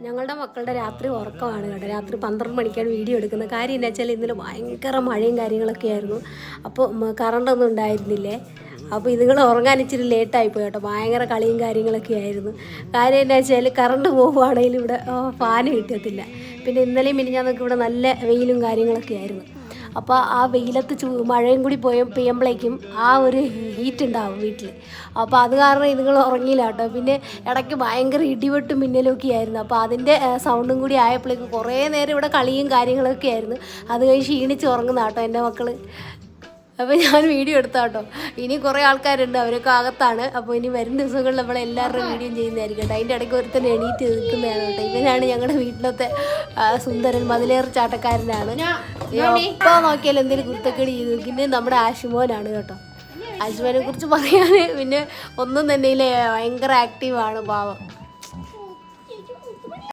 ഞങ്ങളുടെ മക്കളുടെ രാത്രി ഉറക്കമാണ് കേട്ടോ. രാത്രി 12 മണിക്കാണ് വീഡിയോ എടുക്കുന്നത്. കാര്യം എന്താ വെച്ചാൽ ഇന്നലെ ഭയങ്കര മഴയും കാര്യങ്ങളൊക്കെ ആയിരുന്നു. അപ്പോൾ കറണ്ടൊന്നും ഉണ്ടായിരുന്നില്ലേ. അപ്പോൾ ഇതുങ്ങൾ ഉറങ്ങാൻ ഇച്ചിരി ലേറ്റായിപ്പോയി കേട്ടോ. ഭയങ്കര കളിയും കാര്യങ്ങളൊക്കെ ആയിരുന്നു. കാര്യം എന്താ വെച്ചാൽ കറണ്ട് പോകുവാണെങ്കിൽ ഇവിടെ ഫാൻ കിട്ടത്തില്ല. പിന്നെ ഇന്നലെയും മിനിഞ്ഞാന്നൊക്കെ ഇവിടെ നല്ല വെയിലും കാര്യങ്ങളൊക്കെ ആയിരുന്നു. അപ്പോൾ ആ വെയിലത്ത് മഴയും കൂടി പെയ്യുമ്പോഴേക്കും ആ ഒരു ഹീറ്റ് ഉണ്ടാവും വീട്ടിൽ. അപ്പോൾ അത് കാരണം ഇതുങ്ങൾ ഉറങ്ങിയില്ല കേട്ടോ. പിന്നെ ഇടയ്ക്ക് ഭയങ്കര ഇടിവെട്ടും മിന്നലും ഒക്കെ ആയിരുന്നു. അപ്പോൾ അതിൻ്റെ സൗണ്ടും കൂടി ആയപ്പോഴേക്കും കുറേ നേരം ഇവിടെ കളിയും കാര്യങ്ങളൊക്കെ ആയിരുന്നു. അത് കഴിഞ്ഞ് ക്ഷീണിച്ച് ഉറങ്ങുന്ന കേട്ടോ എൻ്റെ മക്കൾ. അപ്പോൾ ഞാൻ വീഡിയോ എടുത്താ കേട്ടോ. ഇനി കുറേ ആൾക്കാരുണ്ട്, അവരൊക്കെ അകത്താണ്. അപ്പോൾ ഇനി വരും ദിവസങ്ങളിൽ നമ്മൾ എല്ലാവരുടെയും വീഡിയോ ചെയ്യുന്നതായിരിക്കും കേട്ടോ. അതിൻ്റെ ഇടയ്ക്ക് ഒരുത്തന്നെ എണീറ്റ് നിൽക്കുന്നതാണ് കേട്ടോ. ഇവനാണ് ഞങ്ങളുടെ വീട്ടിലത്തെ സുന്ദരൻ, മതിലേറ് ചാട്ടക്കാരനാണ്. ഇപ്പോൾ നോക്കിയാൽ എന്തെങ്കിലും കുരുത്തക്കേട് ചെയ്ത് പിന്നെ നമ്മുടെ ആശുമോനാണ് കേട്ടോ. ആശുമോനെ കുറിച്ച് പറയാൻ പിന്നെ ഒന്നും തന്നെ ഇല്ല. ഭയങ്കര ആക്റ്റീവാണ് പാവം.